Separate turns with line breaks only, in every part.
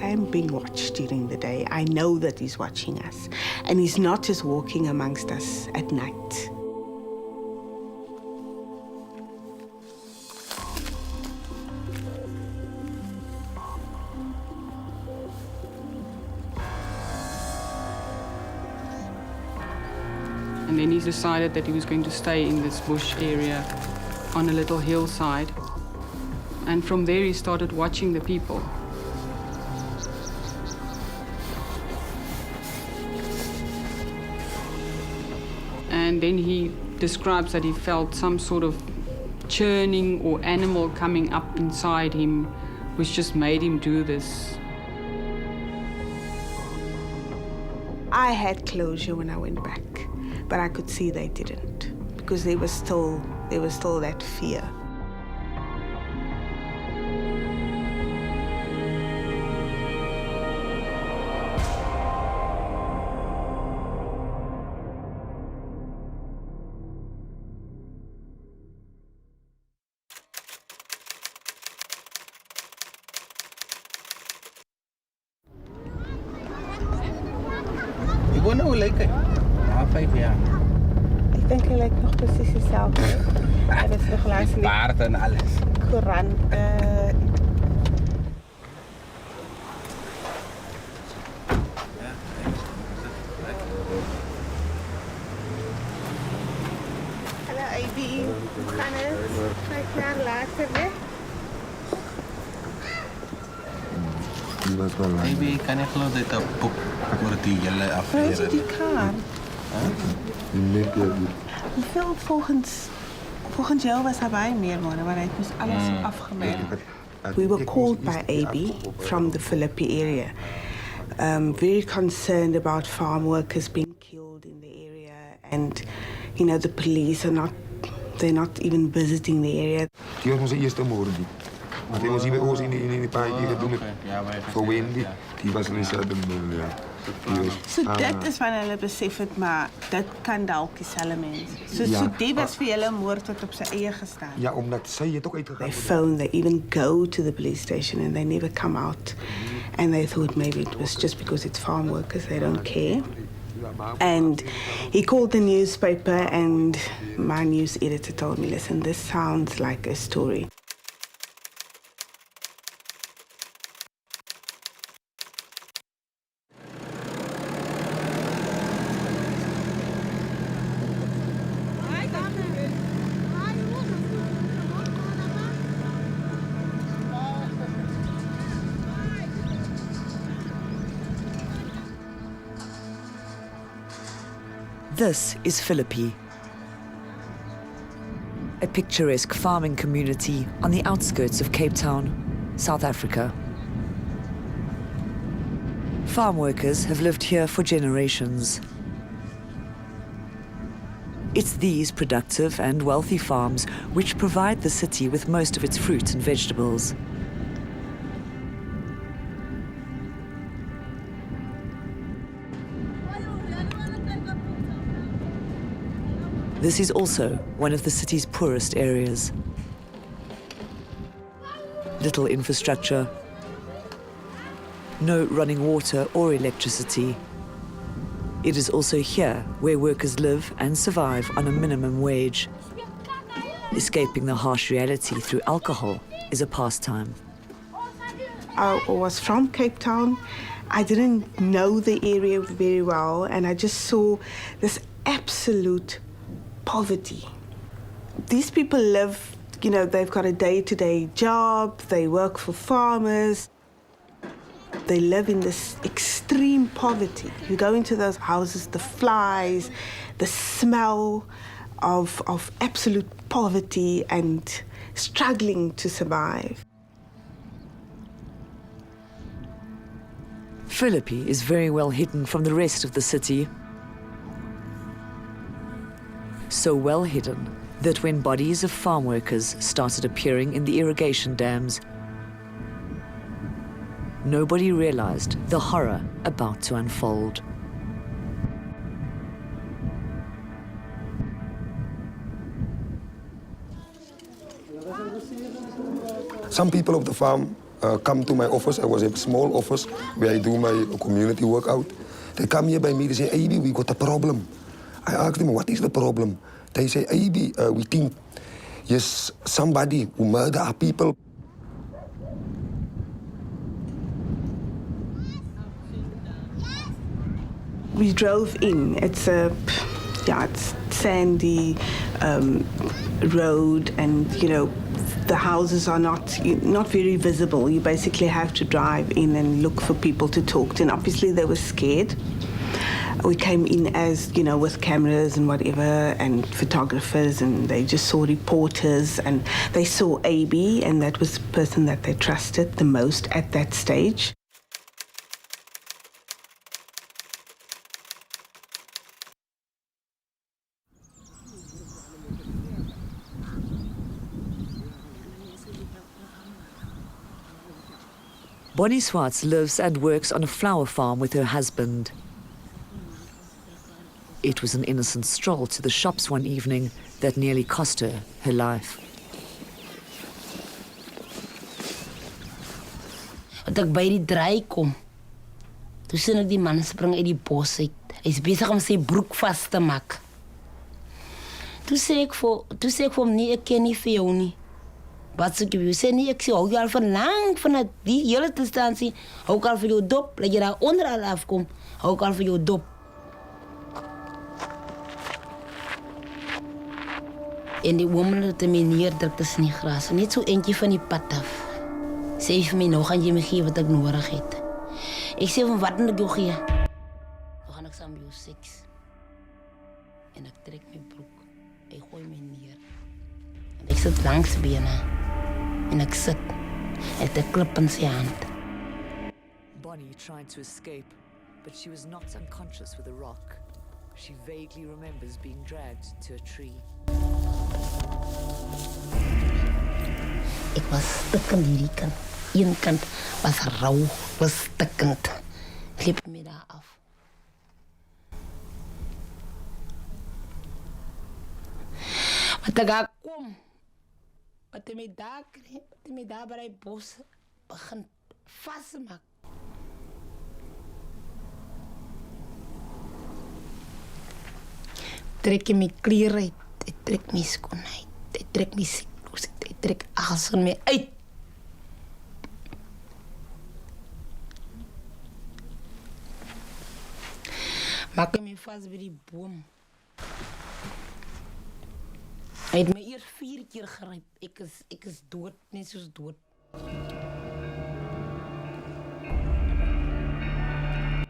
I am being watched during the day. I know that he's watching us. And he's not just walking amongst us at night.
And then he decided that he was going to stay in this bush area on a little hillside. And from there he started watching the people. And then he describes that he felt some sort of churning or animal coming up inside him, which just made him do this.
I had closure when I went back, but I could see they didn't, because there was still that fear.
Ik woon nou lekker. 5 jaar.
Ik denk hij lijkt nog precies hetzelfde. Er is nog laatst niet
Paard en alles.
couranten. Hallo AB, hoe gaat het? 5 jaar later weg.
Baby, ik kan niet geloven dat dat boek wordt die hele affaire.
Waar is die kar? Hoeveel volgens jou was daarbij meer worden, maar hij moest alles afgemerkt. We were called by AB from the Philippi area, very concerned about farm workers being killed in the area, and the police they're not even visiting the area.
Die was onze eerste moord. Want hij was hier bij ons in een paar keer doen voor Wendy. Die was in dezelfde moord.
So dit is wanneer hulle besef het, maar dit kan dalk dieselfde mens. So die was vir julle moord wat op sy eie gestaan.
Ja, omdat sy het ook uitgegaan.
They phone, they even go to the police station and they never come out. And they thought maybe it was just because it's farm workers, they don't care. And he called the newspaper and my news editor told me, listen, this sounds like a story.
This is Philippi, a picturesque farming community on the outskirts of Cape Town, South Africa. Farm workers have lived here for generations. It's these productive and wealthy farms which provide the city with most of its fruit and vegetables. This is also one of the city's poorest areas. Little infrastructure, no running water or electricity. It is also here where workers live and survive on a minimum wage. Escaping the harsh reality through alcohol is a pastime.
I was from Cape Town. I didn't know the area very well, and I just saw this absolute poverty. These people live, they've got a day-to-day job, they work for farmers. They live in this extreme poverty. You go into those houses, the flies, the smell of absolute poverty and struggling to survive.
Philippi is very well hidden from the rest of the city. So well hidden that when bodies of farm workers started appearing in the irrigation dams, nobody realized the horror about to unfold.
Some people of the farm come to my office. I was in a small office where I do my community workout. They come here by me, they say, AB, we got a problem. I asked them, what is the problem? They say, AB, we think yes, somebody who murder our people.
We drove in. It's sandy road, and the houses are not very visible. You basically have to drive in and look for people to talk to, and obviously they were scared. We came in as, with cameras and whatever, and photographers, and they just saw reporters, and they saw AB, and that was the person that they trusted the most at that stage.
Bonnie Swartz lives and works on a flower farm with her husband. It was an innocent stroll to the shops one evening that nearly cost her her life.
Wat ek by die draai kom, toe sien ek die man spring uit die bos uit. Hy is besig om sy broek vas te maak. Toe sê ek vir hom, nee, ek ken nie vir jou nie. Wat sê jy? Sê nee, ek sê, hou jy al van lang van die hele distansie, hou ek al vir jou dop, dat jy daar onder al afkom, hou ek al vir jou dop. En die woman het my neerdruk tussen die gras, net so eentjie van die pad af. Sê vir my, nou gaan jy my gee wat ek nodig het. Ek sê van wat moet ek jou gee? Nou gaan ek saam met jou seks. En ek trek my broek, ek gooi my neer. En ek sit langs bene. En ek sit, ek het 'n klip in sy hand.
Bonnie tried to escape, but she was knocked unconscious with a rock. She vaguely remembers being dragged to a tree.
Ek was stikkend hierdie kant. Een kant was rauw, was stikkend. Klip my daar af. Wat ek daar kom, wat my daar kry, wat my daar by die bos begin vasmaak. Trek my klere uit, ek trek my skoen uit, ek trek my sikloos uit, ek trek alles van my uit. Maak my vas by die boom. Hy het my eers 4 keer geryp. Ek is dood, net soos dood.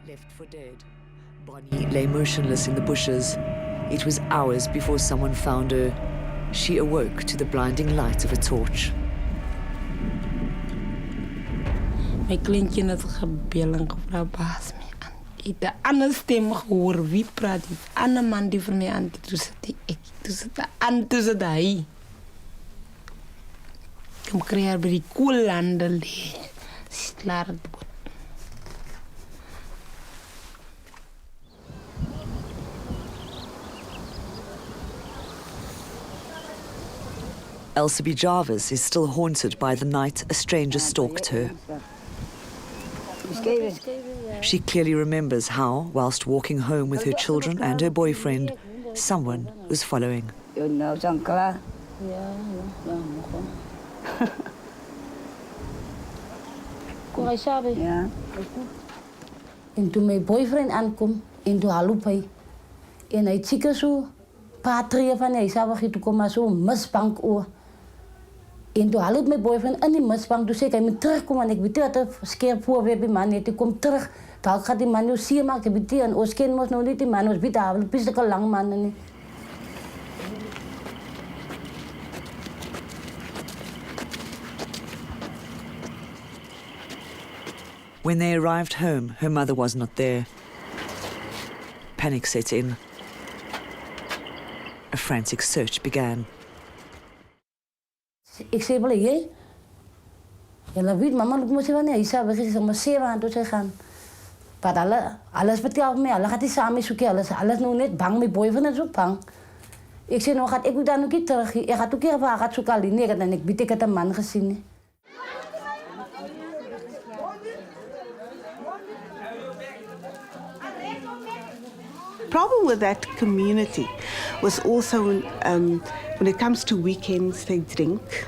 Left for dead, Bonnie lay motionless in the bushes. It was hours before someone found her. She awoke to the blinding light of a torch.
My kleintjie het gebel en gevra, baas my aan. Ek het 'n ander stem gehoor, wie praat die ander man die vir my aan, toe sit ek, toe sit hy. Kom kry haar by die koellande lê, sy is klaar dood.
Elsie Jarvis is still haunted by the night a stranger stalked her. She clearly remembers how, whilst walking home with her children and her boyfriend, someone was following.
En toen mijn boyfriend aankwam, en toen halop hij. En hij zieke zo, paar treden van hij zou toen komen zo'n misbank oor. En toen halop mijn boyfriend in die misbank, toen zei hij moet terugkomen. En ik weet dat het scherp voor weer bij man niet. Ik kom terug, dan gaat die man nu zien maken, ik weet en ons kind was nog niet die man, was bitter, het is een lang man niet.
When they arrived home, her mother was not there. Panic set in. A frantic search began.
Ik zei, wel, jij? Ja, weet mama, ik moet zeggen, nee, ik zei, maar 7 aan toe gaan. Maar alles vertelt me, alles gaat hij samen zoeken, alles nu net bang, mijn boyfriend is ook bang. Ik zei, nou gaat ik daar nog niet terug, ik ga ook even gaan zoeken alleen, nee, en ik weet, ik heb een man gezien.
problem with that community was also when it comes to weekends, they drink.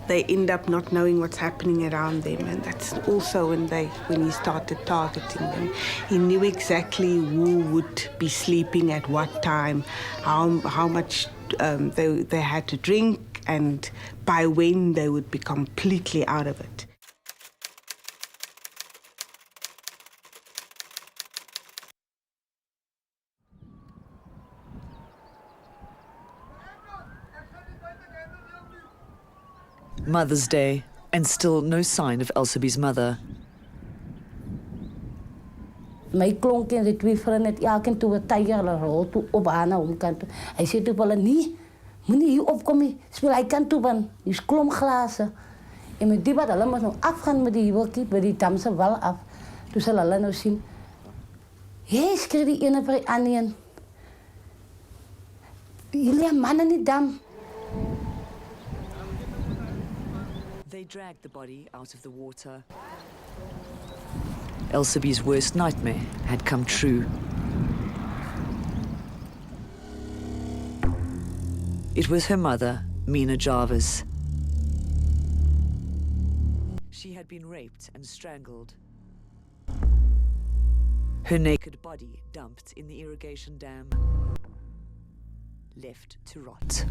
They end up not knowing what's happening around them, and that's also when he started targeting them. He knew exactly who would be sleeping at what time, how much they had to drink, and by when they would be completely out of it.
Mother's Day, and still no sign of Elsabe's mother.
My klonk en die twee vrienden het elkeen toe 'n tyer hulle rol toe op aan na omkant toe. Hy sê toe vir hulle, nee, moenie hier opkom nie. Speel hy kant toe van, hier's klomp glase. En met die wat hulle moet nou afgaan met die huweltjie by die dam se wal af. Toe sal hulle nou sien, hey, skree die ene vir die ander een. Jullie man in die dam.
They dragged the body out of the water. Elsabe's worst nightmare had come true. It was her mother, Mina Jarvis. She had been raped and strangled. Her naked body dumped in the irrigation dam, left to rot.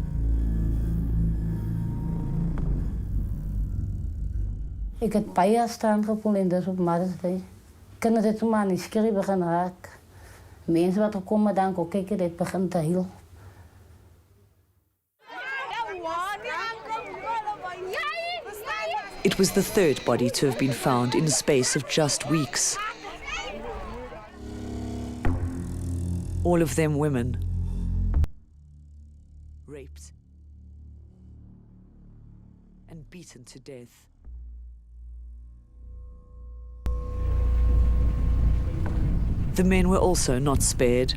Ik had baie strand gevoel en dis op Mother's Day. Kinders het sommer nieuwsgierig begin raak. Mense wat gekom het dan ook kyk het, het begin te huil.
It was the third body to have been found in a space of just weeks. All of them women. Raped and beaten to death. The men were also not spared.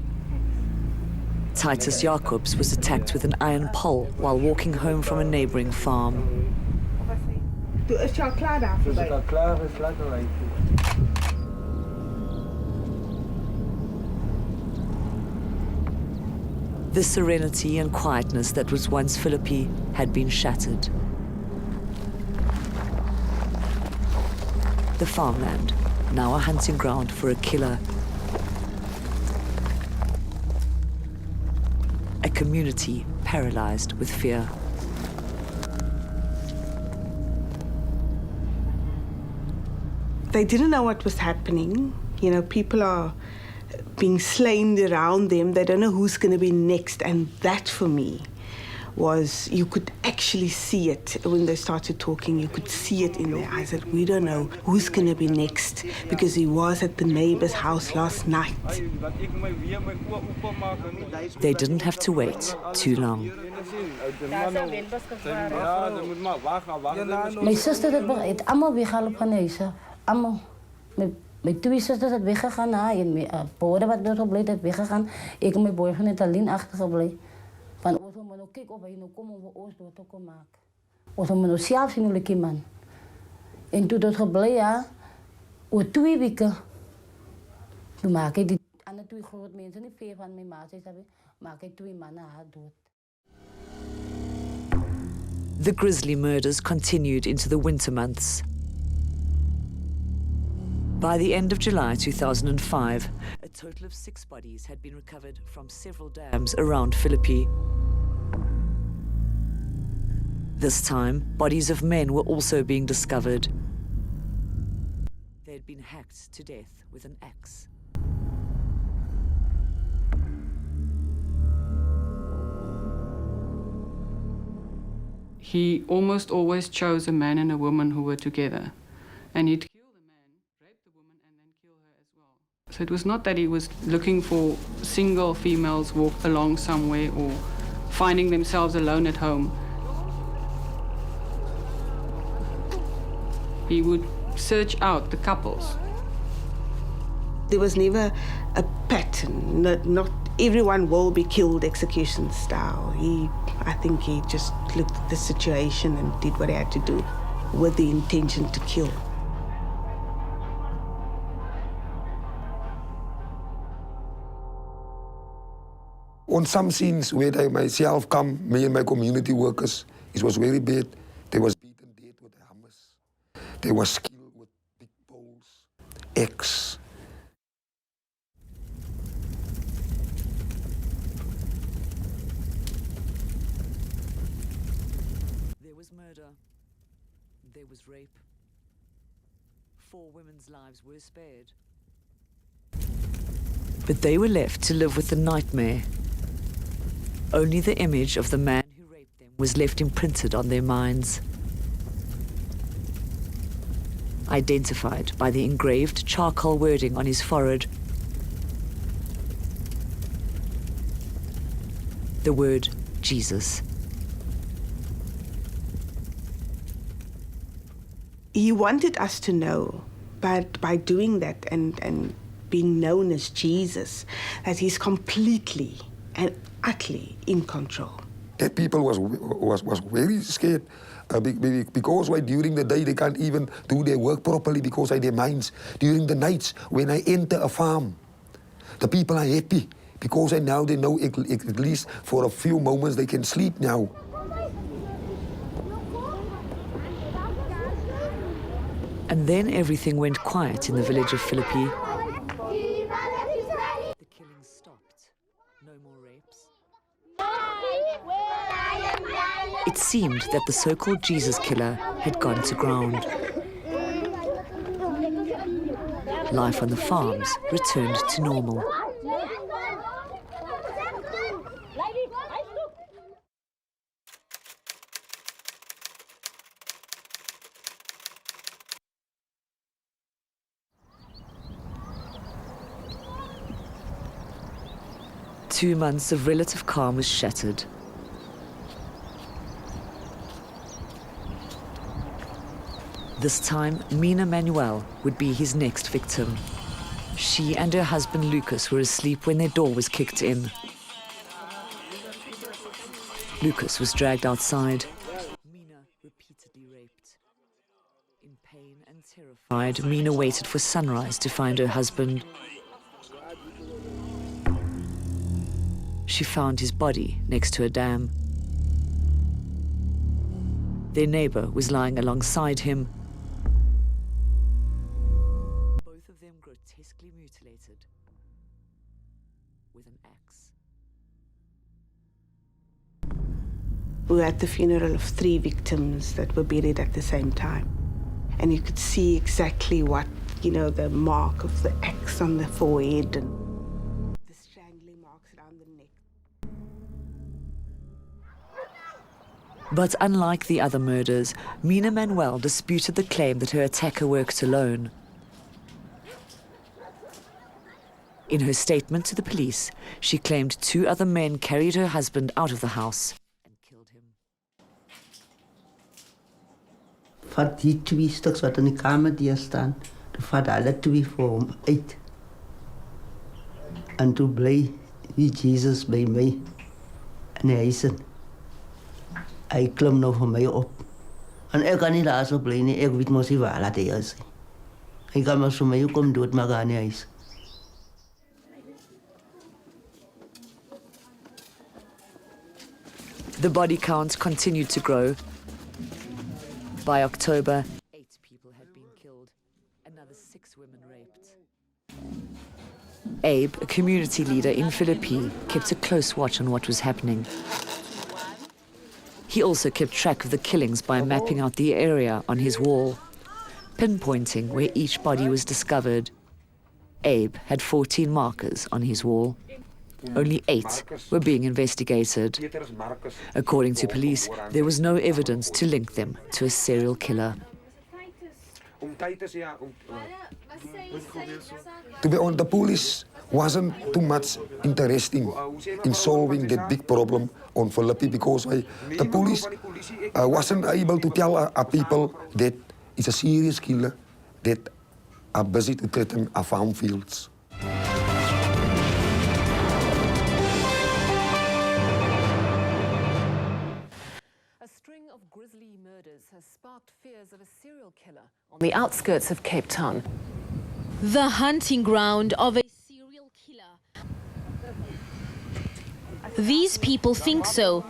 Titus Jacobs was attacked with an iron pole while walking home from a neighboring farm.
Is jy al klaar daarvoor?
Is ek al klaar is, laat nou uit.
The serenity and quietness that was once Philippi had been shattered. The farmland, now a hunting ground for a killer. A community paralyzed with fear.
They didn't know what was happening. You know, people are being slain around them. They don't know who's going to be next. And that, for me, was, you could actually see it when they started talking. You could see it in their eyes that we don't know who's going to be next, because he was at the neighbor's house last night.
They didn't have to wait too long.
My sister het allemaal weggehaald van huis af. Allemaal. My twee sisters het weggegaan en my broer wat doodgebleven het weggegaan. Ik en mijn boyfriend het alleen achtergebleven. Van ons moet nou kijken of hij nou komt om ons dood te komen maken. Ons moet nou zelf zien hoe ik man. En toen dat gebleven, ja, over 2 weken, toen maak ik die andere 2 grote mensen, niet veel van mijn maat, maak ik 2 mannen haar dood.
The grisly murders continued into the winter months. By the end of July 2005, a total of 6 bodies had been recovered from several dams around Philippi. This time, bodies of men were also being discovered. They had been hacked to death with an axe.
He almost always chose a man and a woman who were together. And he'd kill the man, rape the woman, and then kill her as well. So it was not that he was looking for single females walk along somewhere or finding themselves alone at home. He would search out the couples.
There was never a pattern. Not everyone will be killed execution style. I think he just looked at the situation and did what he had to do with the intention to kill.
on some scenes where I myself come, me and my community workers, it was very bad. They was beaten dead with hammers. They was killed with big poles, axe.
There was murder. There was rape. 4 women's lives were spared. But they were left to live with the nightmare. Only the image of the man who raped them was left imprinted on their minds. Identified by the engraved charcoal wording on his forehead. The word Jesus.
He wanted us to know, but by doing that and being known as Jesus, that he's completely and utterly in control.
That people was very scared because why during the day they can't even do their work properly because of their minds. During the nights when I enter a farm, the people are happy because now they know at least for a few moments they can sleep now.
And then everything went quiet in the village of Philippi. The killing stopped. No more rapes. It seemed that the so-called Jesus killer had gone to ground. Life on the farms returned to normal. Two months of relative calm was shattered. This time, Mina Manuel would be his next victim. She and her husband Lucas were asleep when their door was kicked in. Lucas was dragged outside. Mina repeatedly raped. In pain and terrified, Mina waited for sunrise to find her husband. She found his body next to a dam. Their neighbor was lying alongside him. Both of them grotesquely mutilated with an axe.
We were at the funeral of 3 victims that were buried at the same time. And you could see exactly what, the mark of the axe on the forehead and the strangling marks around the neck.
But unlike the other murders, Mina Manuel disputed the claim that her attacker worked alone. In her statement to the police, she claimed 2 other men carried her husband out of the house and killed him.
Vat die 2 stuks wat in die kamer deur staan, toe vat hulle 2 vir hom uit. En toe bly die Jesus by my in die huis in. Hy klim nou vir my op. En ek kan nie daar so bly nie, ek weet mos nie waar laat hy is. Hy kan maar vir my kom doodmaak aan die huis.
The body count continued to grow. By October, 8 people had been killed, another 6 women raped. Abe, a community leader in Philippi, kept a close watch on what was happening. He also kept track of the killings by mapping out the area on his wall, pinpointing where each body was discovered. Abe had 14 markers on his wall. Only 8 were being investigated. According to police, there was no evidence to link them to a serial killer.
To be honest, the police wasn't too much interested in solving that big problem on Philippi because the police wasn't able to tell our people that it's a serious killer that are busy to threaten our farm fields.
A string of grisly murders has sparked fears of a serial killer on the outskirts of Cape Town.
The hunting ground of a serial killer. These people think so,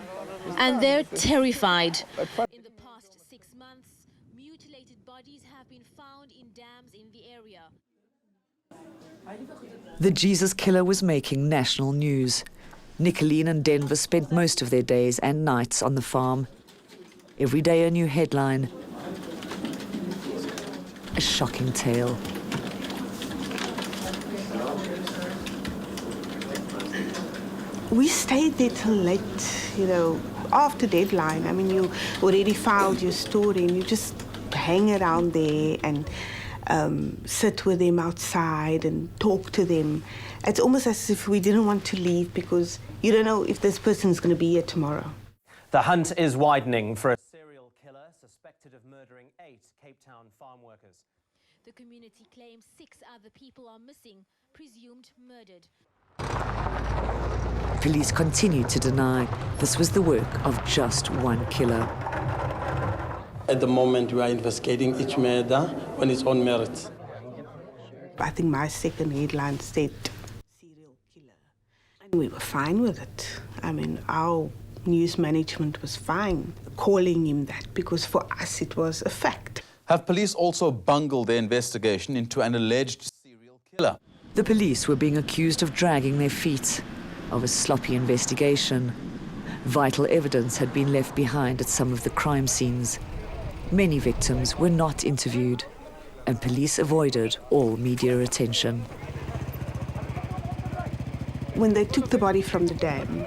and they're terrified. In the past 6 months, mutilated bodies have been found in dams in the area.
The Jesus Killer was making national news. Nicolene and Denver spent most of their days and nights on the farm. Every day a new headline. A shocking tale.
We stayed there till late, you know, after deadline. I mean, you already filed your story and you just hang around there and sit with them outside and talk to them. It's almost as if we didn't want to leave because you don't know if this person's going to be here tomorrow.
The hunt is widening for a serial killer suspected of murdering 8 Cape Town farm workers.
The community claims 6 other people are missing, presumed murdered.
Police continued to deny this was the work of just one killer.
At the moment, we are investigating each murder on its own merits.
I think my second headline said serial killer. And we were fine with it. I mean, our news management was fine calling him that because for us it was a fact.
Have police also bungled their investigation into an alleged serial killer?
The police were being accused of dragging their feet, of a sloppy investigation. Vital evidence had been left behind at some of the crime scenes. Many victims were not interviewed, and police avoided all media attention.
When they took the body from the dam,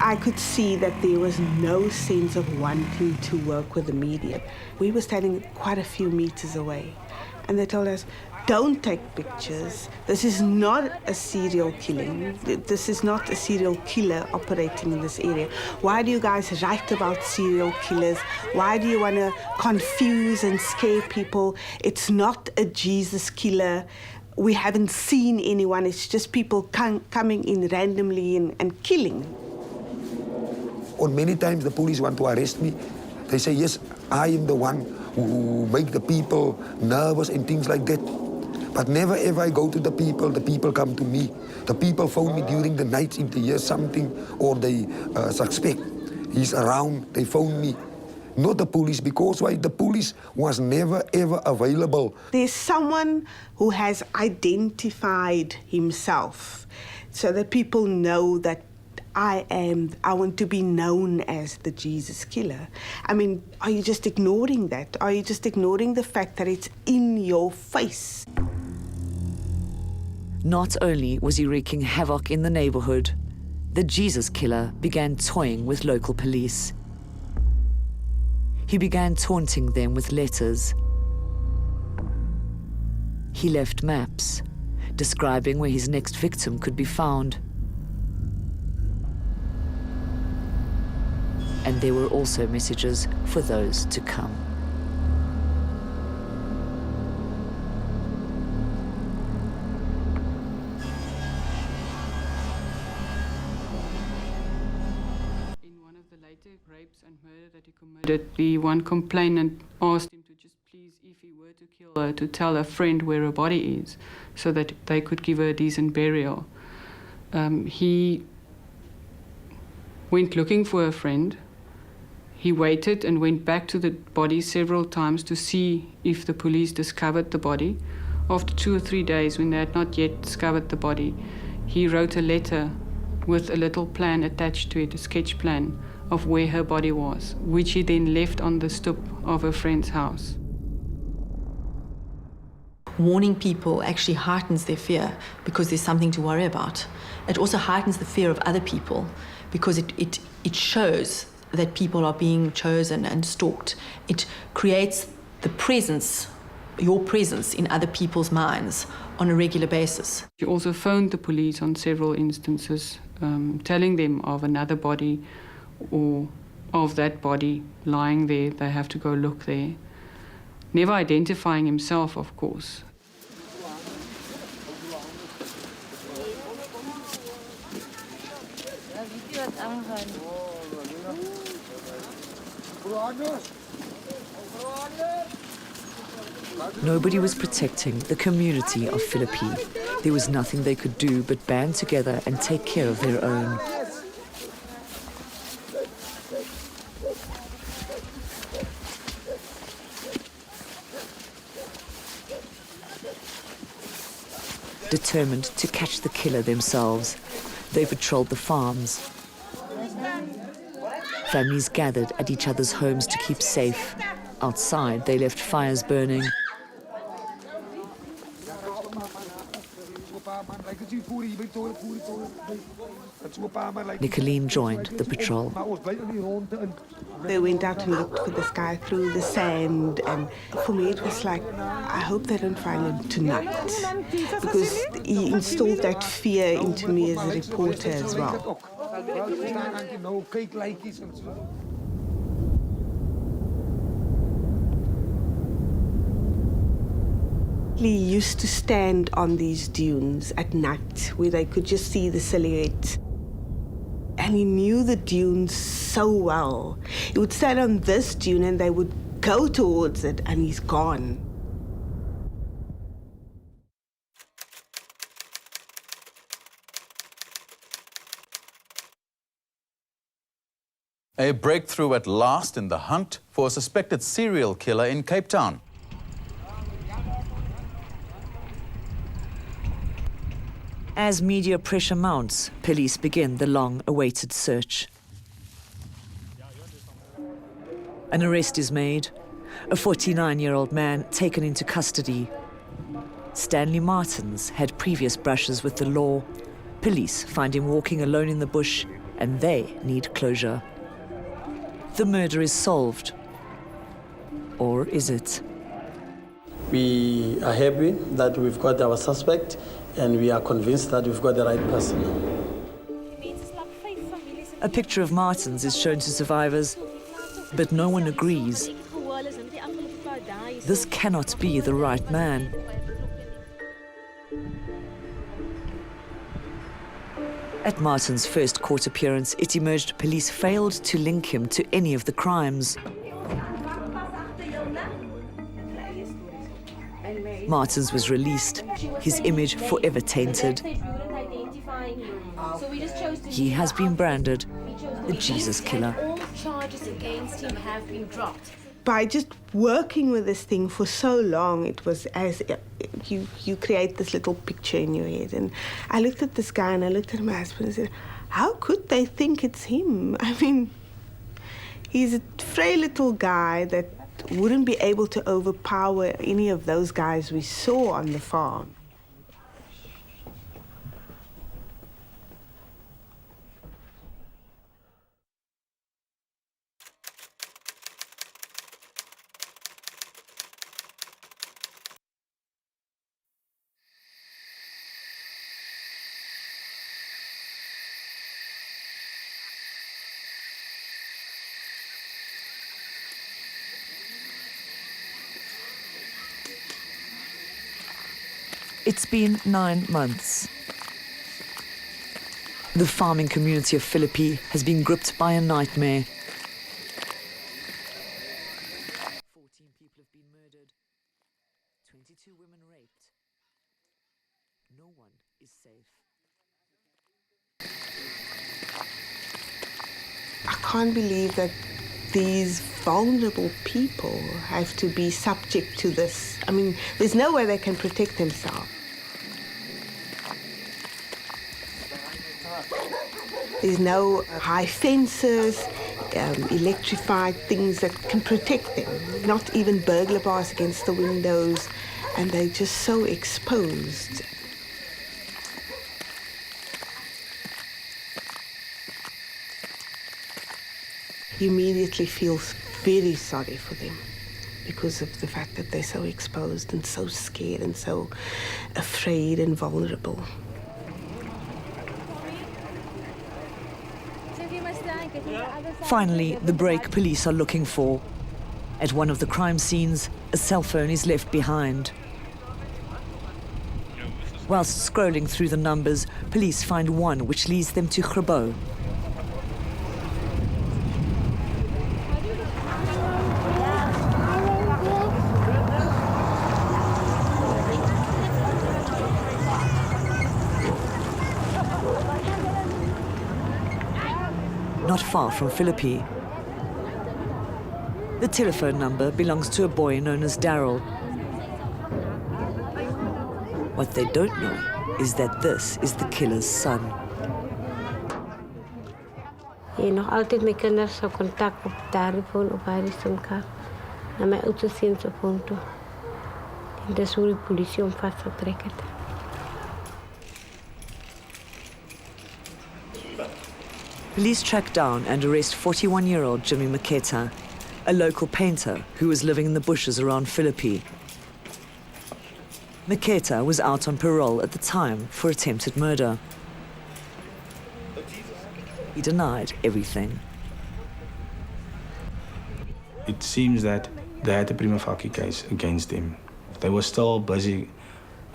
I could see that there was no sense of wanting to work with the media. We were standing quite a few meters away, and they told us, don't take pictures. This is not a serial killing. This is not a serial killer operating in this area. Why do you guys write about serial killers? Why do you want to confuse and scare people? It's not a Jesus killer. We haven't seen anyone. It's just people coming in randomly and killing.
Or many times the police want to arrest me. They say, yes, I am the one who make the people nervous and things like that. But never ever I go to the people come to me. The people phone me during the night if they hear something or they suspect he's around, they phone me. Not the police, because why? The police was never ever available.
There's someone who has identified himself so that people know that I want to be known as the Jesus Killer. I mean, are you just ignoring that? Are you just ignoring the fact that it's in your face?
Not only was he wreaking havoc in the neighborhood, the Jesus Killer began toying with local police. He began taunting them with letters. He left maps, describing where his next victim could be found. And there were also messages for those to come.
In one of the later rapes and murder that he committed, the one complainant asked him to just please, if he were to kill her, to tell a friend where her body is so that they could give her a decent burial. He went looking for a friend. He waited and went back to the body several times to see if the police discovered the body. After 2 or 3 days, when they had not yet discovered the body, he wrote a letter with a little plan attached to it, a sketch plan of where her body was, which he then left on the stoep of a friend's house.
Warning people actually heightens their fear because there's something to worry about. It also heightens the fear of other people because it shows that people are being chosen and stalked. It creates the presence, your presence in other people's minds on a regular basis.
He also phoned the police on several instances, telling them of another body or of that body lying there. They have to go look there. Never identifying himself, of course.
Nobody was protecting the community of Philippi. There was nothing they could do but band together and take care of their own. determined to catch the killer themselves. They patrolled the farms. Families gathered at each other's homes to keep safe. Outside, they left fires burning. Nicoline joined the patrol.
They went out and looked for this guy through the sand, and for me it was like, I hope they don't find him tonight, because he installed that fear into me as a reporter as well. He used to stand on these dunes at night where they could just see the silhouette. And he knew the dunes so well. He would stand on this dune and they would go towards it and he's gone.
A breakthrough at last in the hunt for a suspected serial killer in Cape Town.
As media pressure mounts, police begin the long-awaited search. An arrest is made. A 49-year-old man taken into custody. Stanley Martins had previous brushes with the law. Police find him walking alone in the bush, and they need closure. The murder is solved. Or is it?
We are happy that we've got our suspect, and we are convinced that we've got the right person.
A picture of Martins is shown to survivors, but no one agrees. This cannot be the right man. At Martin's first court appearance, it emerged police failed to link him to any of the crimes. Martins was released, his image forever tainted. He has been branded the Jesus killer.
All charges against him have been dropped.
By just working with this thing for so long, it was as you create this little picture in your head. And I looked at this guy and I looked at my husband and said, how could they think it's him? I mean, he's a frail little guy that wouldn't be able to overpower any of those guys we saw on the farm.
It's been 9 months. The farming community of Philippi has been gripped by a nightmare. 14 people have been murdered, 22 women raped. No one is safe.
I can't believe that these vulnerable people have to be subject to this. I mean, there's no way they can protect themselves. There's no high fences, electrified things that can protect them, not even burglar bars against the windows, and they're just so exposed. You immediately feel very sorry for them because of the fact that they're so exposed and so scared and so afraid and vulnerable.
Finally, the break police are looking for. At one of the crime scenes, a cell phone is left behind. Whilst scrolling through the numbers, police find one which leads them to Grabo. Not far from Philippi. The telephone number belongs to a boy known as Daryl. What they don't know is that this is the killer's son.
En nog altijd mijn kinderen zo contact op telefoon op haar simkaart naar mijn oudste zin se phone toe. En dat is hoe de politie om vast te trekken.
Police track down and arrest 41-year-old Jimmy Maketta, a local painter who was living in the bushes around Philippi. Maketta was out on parole at the time for attempted murder. He denied everything.
It seems that they had a prima facie case against him. They were still busy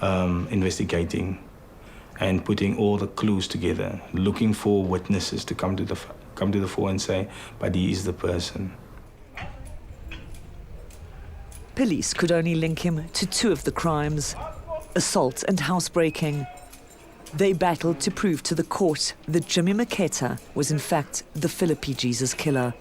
investigating and putting all the clues together, looking for witnesses to come to the fore and say, but he is the person.
Police could only link him to two of the crimes, assault and housebreaking. They battled to prove to the court that Jimmy Maketta was in fact the Philippi Jesus killer.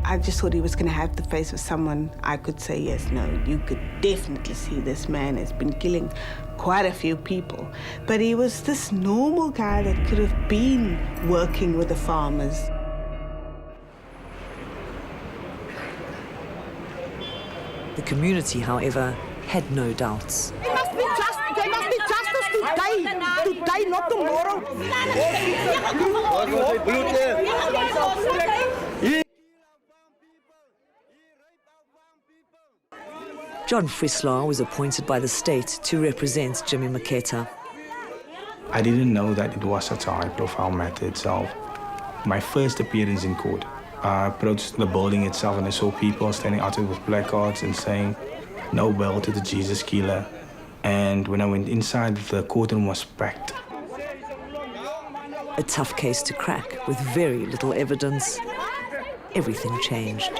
I just thought he was going to have the face of someone I could say, yes, no, you could definitely see this man has been killing quite a few people. But he was this normal guy that could have been working with the farmers.
The community, however, had no doubts.
There must be justice today, not tomorrow.
John Frislaw was appointed by the state to represent Jimmy Maketta.
I didn't know that it was such a high-profile matter itself. My first appearance in court, I approached the building itself and I saw people standing outside with placards and saying, "No bail to the Jesus killer." And when I went inside, the courtroom was packed.
A tough case to crack with very little evidence. Everything changed.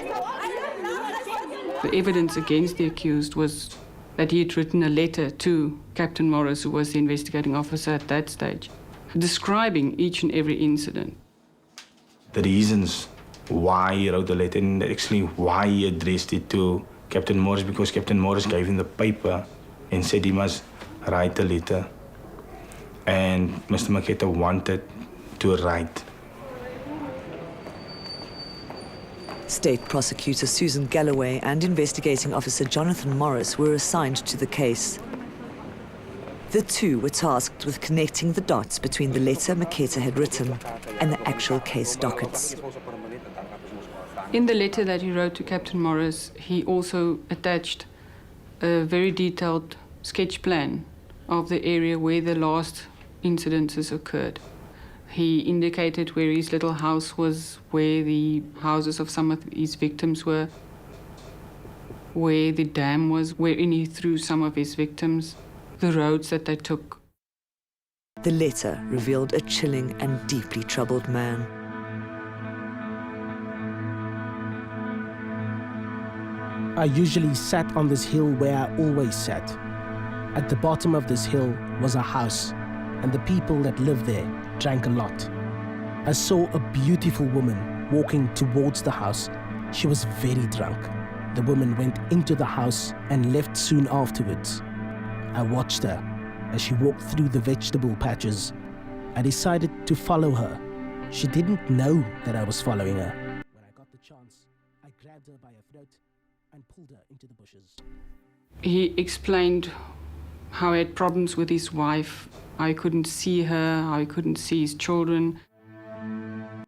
The evidence against the accused was that he had written a letter to Captain Morris, who was the investigating officer at that stage, describing each and every incident.
The reasons why he wrote the letter and actually why he addressed it to Captain Morris, because Captain Morris gave him the paper and said he must write a letter. And Mr. Maketta wanted to write.
State prosecutor Susan Galloway and investigating officer Jonathan Morris were assigned to the case. The two were tasked with connecting the dots between the letter Maketta had written and the actual case dockets.
In the letter that he wrote to Captain Morris, he also attached a very detailed sketch plan of the area where the last incidences occurred. He indicated where his little house was, where the houses of some of his victims were, where the dam was, wherein he threw some of his victims, the roads that they took.
The letter revealed a chilling and deeply troubled man.
I usually sat on this hill where I always sat. At the bottom of this hill was a house, and the people that lived there drank a lot. I saw a beautiful woman walking towards the house. She was very drunk. The woman went into the house and left soon afterwards. I watched her as she walked through the vegetable patches. I decided to follow her. She didn't know that I was following her. When I got the chance, I grabbed her by her throat and pulled her into the bushes.
He explained how he had problems with his wife, how he couldn't see her, how he couldn't see his children.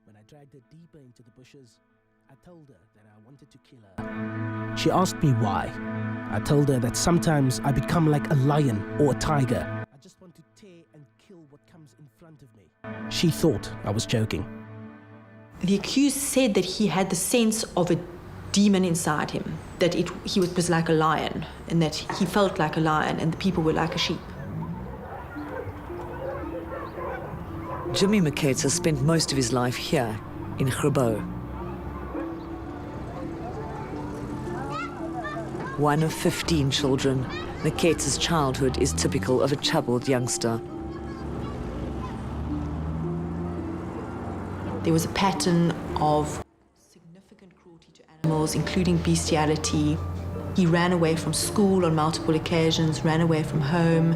When I dragged her deeper into the bushes, I told her that I wanted to kill her. She asked me why. I told her that sometimes I become like a lion or a tiger. I just want to tear and kill what comes in front of me. She thought I was joking.
The accused said that he had the sense of a demon inside him, that he was like a lion, and that he felt like a lion and the people were like a sheep.
Jimmy Maketta spent most of his life here in Grabo. One of 15 children, Maketta's childhood is typical of a troubled youngster.
There was a pattern of significant cruelty to animals, including bestiality. He ran away from school on multiple occasions, ran away from home.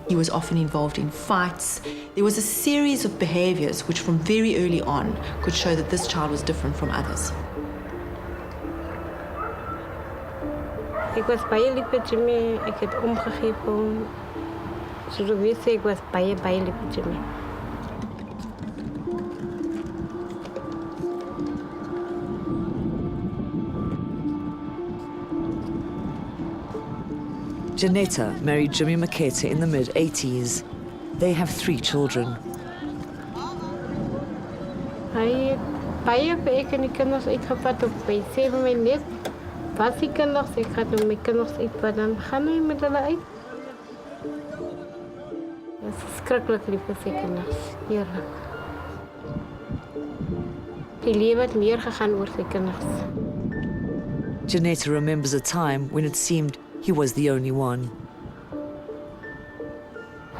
He was often involved in fights. There was a series of behaviors which from very early on could show that this child was different from others.
Ik was baie lief met Jimmy. Ik heb omgegeven voor hem. Zoals ik wist, ik was baie lief met Jimmy.
Janetta married Jimmy Maketta in the mid-80s. They have 3 children.
Hij baie vir ek en die kinders uitgevat op my sê vir my net was die kinders, ek gaan met my kinders uitvat, dan gaan hy met hulle uit. Dit is skrikkelik lief vir sy kinders, heerlik. Die lewe het meer gegaan oor sy kinders.
Janetta remembers a time when it seemed he was the only one.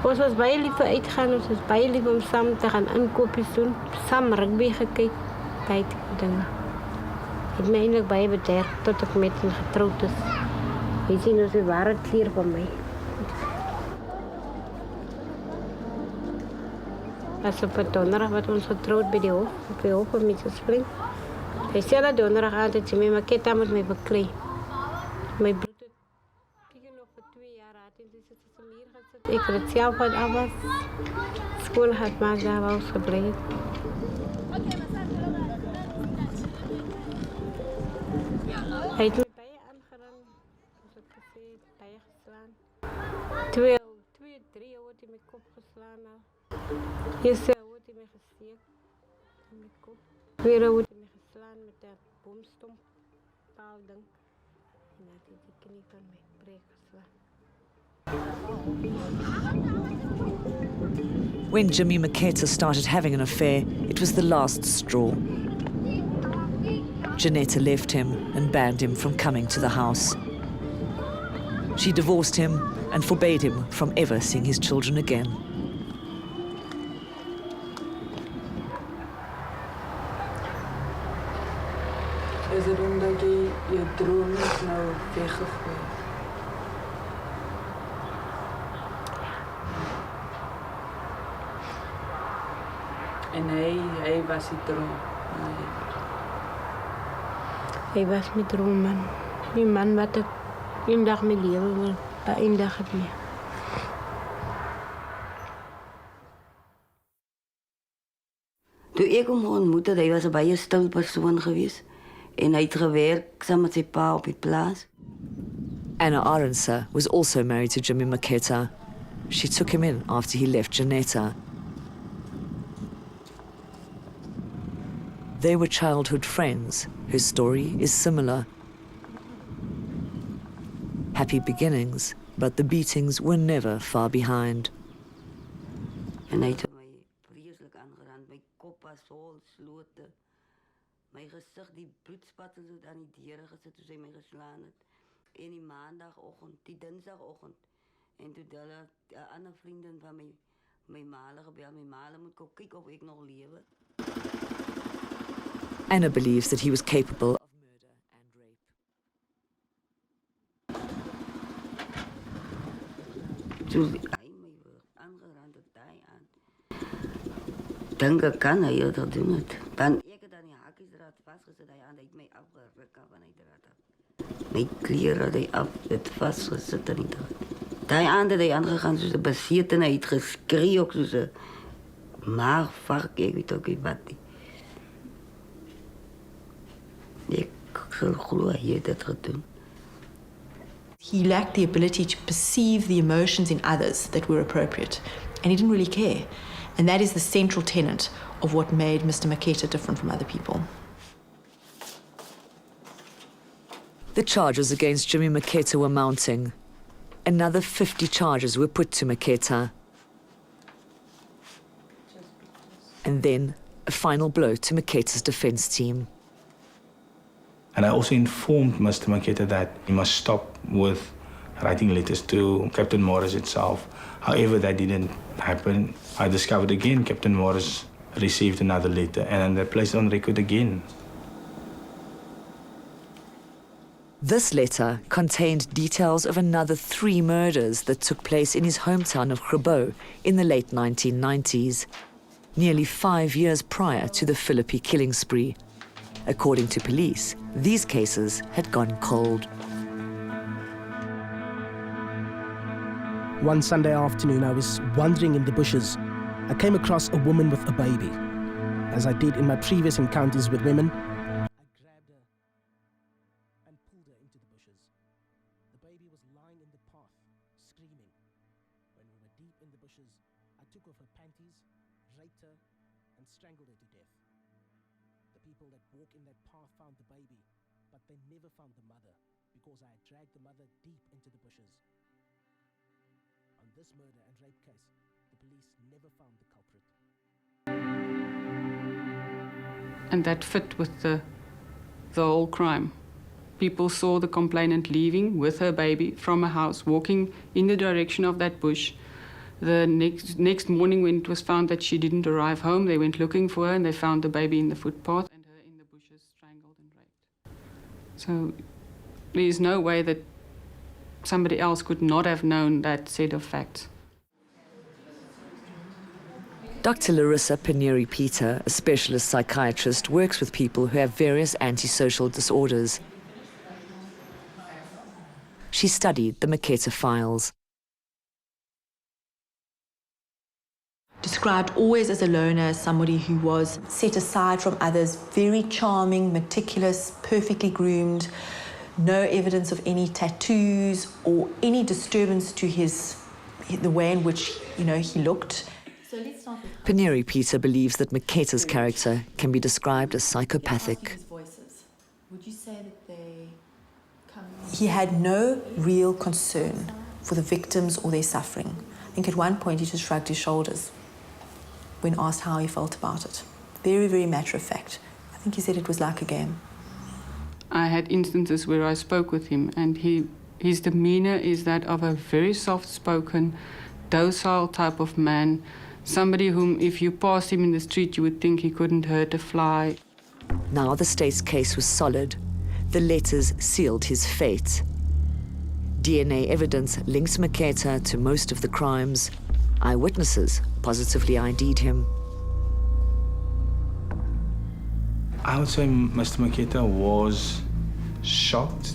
Ons was baie lief vir uitgaan, ons was baie lief om saam te gaan inkopies doen, saam rugby gekyk, baie dinge. Het my eintlik baie bederf tot ek met hom getroud is. Hy sien ons die ware kleur van my. As op 'n donderdag wat ons getroud by die hof, op die hof om iets te spring. Hy sê dat donderdag aan dat Jimmy Maketta met my beklei. My broer het nog vir 2 jaar gehad en dis het hom hier gesit. Ek het self van af skool gehad, maar daar was gebly. Hij heeft me baie aangeraan, zoals ik gezegd, baie geslaan. 2, 3 wordt hij mijn kop geslaan. Eerste wordt hij me gesteekt in mijn kop. Tweede wordt hij me geslaan met dat boomstomp, paalding. En dat hij die knie van mij breek geslaan.
When Jimmy Maketta started having an affair, it was the last straw. Janetta left him and banned him from coming to the house. She divorced him and forbade him from ever seeing his children again.
Is het omdat je droom is nou weggegooid? En hij was die droom.
Hij was mijn droomman. Die man wat ik een dag mijn leven wil, maar een dag het niet.
Toen ik hem ontmoette, hij was een baie stil persoon geweest. En hij heeft gewerkt samen met zijn pa op die plaats.
Anna Arendse was also married to Jimmy Maketta. She took him in after he left Janetta. They were childhood friends. Her story is similar. Happy beginnings, but the beatings were never far behind.
En hij heeft mij vreselijk aangedaan. Mijn kop was vol, sloten. Mijn gezicht, die bloedspatten zo aan die dieren gezet toen zij mij geslaan had. En die maandagochtend, die dinsdagochtend. En toen de andere vrienden van mijn malen gebeld. Mijn malen moet ook kijken of ik nog leef.
Anna believes that he was capable of murder and rape.
Toen hij mij werd aangerand, dat hij aan. Denk kan hij dat doen het. Dan ik had aan die haakjes eruit vastgezet, hij aan, hij heeft mij afgerukt van hij eruit had. Mijn kleren had hij af, het vastgezet en niet eruit. Hij aan dat hij aangegaan, zoals een bezierd en hij heeft geschreeuwd ook zoals een maagvark, ik weet ook niet wat. Ik geloof hij dat gedaan.
He lacked the ability to perceive the emotions in others that were appropriate, and he didn't really care. And that is the central tenet of what made Mr. Maketta different from other people.
The charges against Jimmy Maketta were mounting. Another 50 charges were put to Maketta. And then a final blow to Maketta's defense team.
And I also informed Mr. Maketta that he must stop with writing letters to Captain Morris itself. However, that didn't happen. I discovered again Captain Morris received another letter, and then they placed it on record again.
This letter contained details of another 3 murders that took place in his hometown of Grabo in the late 1990s, nearly 5 years prior to the Philippi killing spree. According to police, these cases had gone cold.
One Sunday afternoon, I was wandering in the bushes. I came across a woman with a baby. As I did in my previous encounters with women, I grabbed her and pulled her into the bushes. The baby was lying in the path, screaming. When we were deep in the bushes, I took off her panties, raped her, and strangled her to death. The people that walk in that path found the baby, but they never found the mother because I had dragged the mother deep into the bushes. On this murder and rape case, the police never found the culprit.
And that fit with the whole crime. People saw the complainant leaving with her baby from a house, walking in the direction of that bush. The next morning when it was found that she didn't arrive home, they went looking for her and they found the baby in the footpath and her in the bushes, strangled and raped. So there is no way that somebody else could not have known that set of facts.
Dr. Larissa Pineri-Peter, a specialist psychiatrist, works with people who have various antisocial disorders. She studied the Maketta files.
Described always as a loner, as somebody who was set aside from others, very charming, meticulous, perfectly groomed, no evidence of any tattoos or any disturbance to the way in which, he looked.
Pineri-Peter believes that Maketta's character can be described as psychopathic.
Would you say that he had no real concern for the victims or their suffering? I think at one point he just shrugged his shoulders when asked how he felt about it. Very, very matter of fact. I think he said it was like a game.
I had instances where I spoke with him and his demeanor is that of a very soft-spoken, docile type of man, somebody whom if you passed him in the street you would think he couldn't hurt a fly.
Now the state's case was solid. The letters sealed his fate. DNA evidence links Maketta to most of the crimes. Eyewitnesses positively ID'd him.
I would say Mr. Maketta was shocked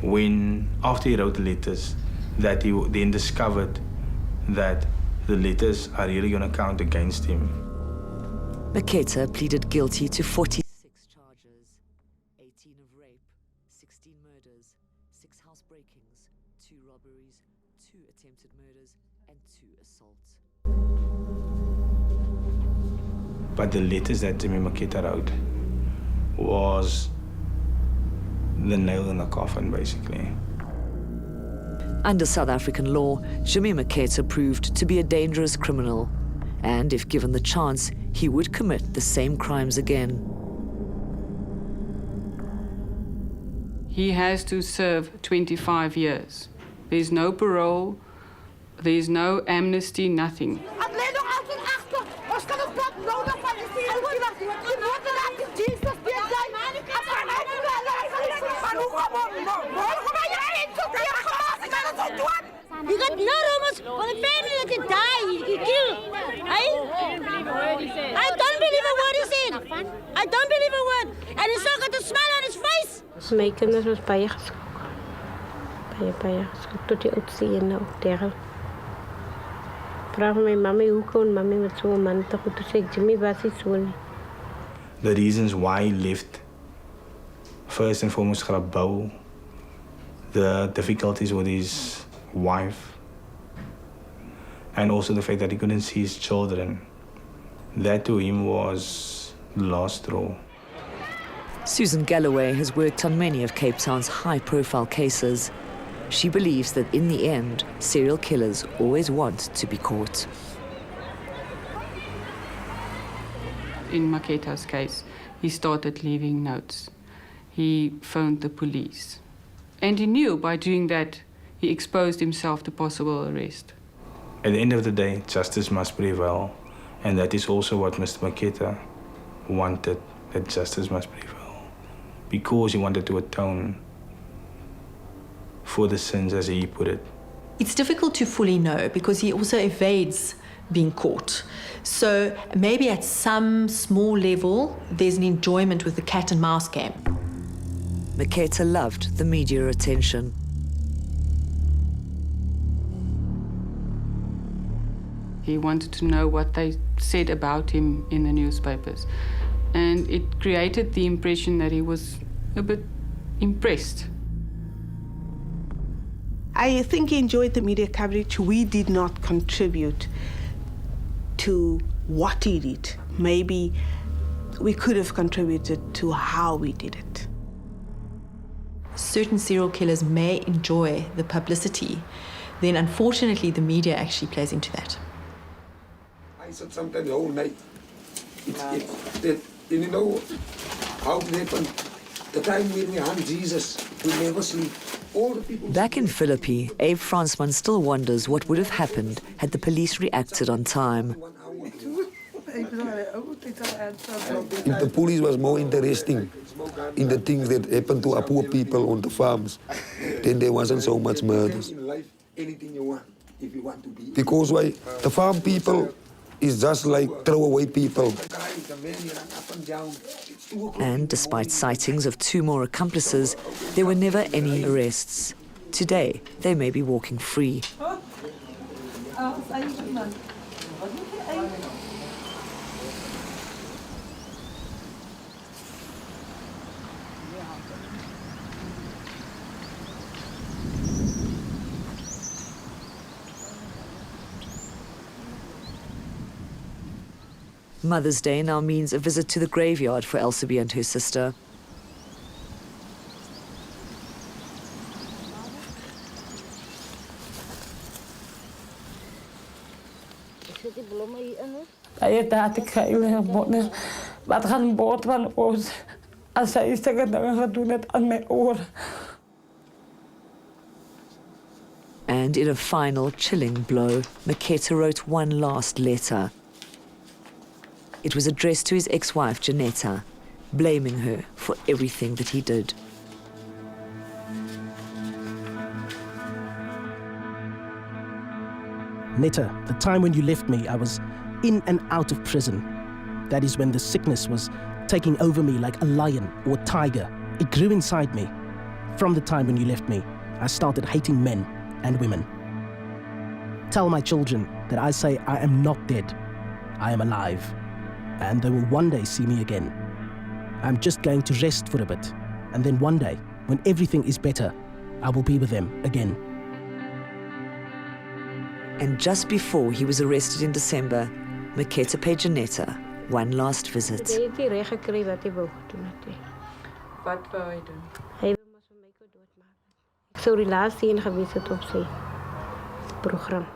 when, after he wrote the letters, that he then discovered that the letters are really going to count against him.
Maketta pleaded guilty to 46 charges, 18 of rape, 16 murders, 6 house breakings, 2 robberies, 2 attempted murders, and 2 assaults.
But the letters that Jimmy Maketta wrote was the nail in the coffin, basically.
Under South African law, Jimmy Maketta proved to be a dangerous criminal, and if given the chance, he would commit the same crimes again.
He has to serve 25 years. There's no parole, there's no amnesty, nothing.
You got no rumors for the family that he died, he killed. I don't believe a word he said. I don't believe a word. And he still got a smile on his face.
My kinders was baie geskok. Baie geskok tot die oudste ene ook tegen. Vraag my mami hoe kon mami met so 'n man te goed toe sê Jimmy was nie so nie.
The reasons why he left, first and foremost, Grabo, the difficulties with his wife, and also the fact that he couldn't see his children. That to him was the last straw.
Susan Galloway has worked on many of Cape Town's high-profile cases. She believes that in the end, serial killers always want to be caught.
In Maketta's case, he started leaving notes. He phoned the police. And he knew by doing that, he exposed himself to possible arrest.
At the end of the day, justice must prevail, And that is also what Mr. Maketta wanted, that justice must prevail, because he wanted to atone for the sins, as he put it.
It's difficult to fully know because he also evades being caught. So maybe at some small level, there's an enjoyment with the cat and mouse game.
Maketta loved the media attention.
He wanted to know what they said about him in the newspapers. And it created the impression that he was a bit impressed.
I think he enjoyed the media coverage. We did not contribute to what he did. Maybe we could have contributed to how we did it.
Certain serial killers may enjoy the publicity. Then unfortunately the media actually plays into that.
I said sometimes the whole night. You know how it happened. The time when we hunt Jesus, we never sleep. All the people.
Back in Philippi, Abe Fransman still wonders what would have happened had the police reacted on time.
If the police was more interesting in the things that happen to our poor people on the farms, then there wasn't so much murders. Because why? The farm people is just like throwaway people.
And despite sightings of 2 more accomplices, there were never any arrests. Today, they may be walking free. Mother's Day now means a visit to the graveyard for Elsabe and her sister.
Wat gaan boord van ons als hij zulke dingen gedaan heeft aan mijn oren.
And in a final chilling blow, Maketta wrote one last letter. It was addressed to his ex-wife, Janetta, blaming her for everything that he did.
Netta, the time when you left me, I was in and out of prison. That is when the sickness was taking over me like a lion or a tiger. It grew inside me. From the time when you left me, I started hating men and women. Tell my children that I say I am not dead. I am alive. And they will one day see me again. I'm just going to rest for a bit. And then one day, when everything is better, I will be with them again.
And just before he was arrested in December, Maketta paid Janetta one last visit.
Hij heeft die recht gekregen wat hij wou doen.
Wat wou hij doen?
Hij wil me zo mij doodmaken. Ik zou relatie in geweest het op zijn programma.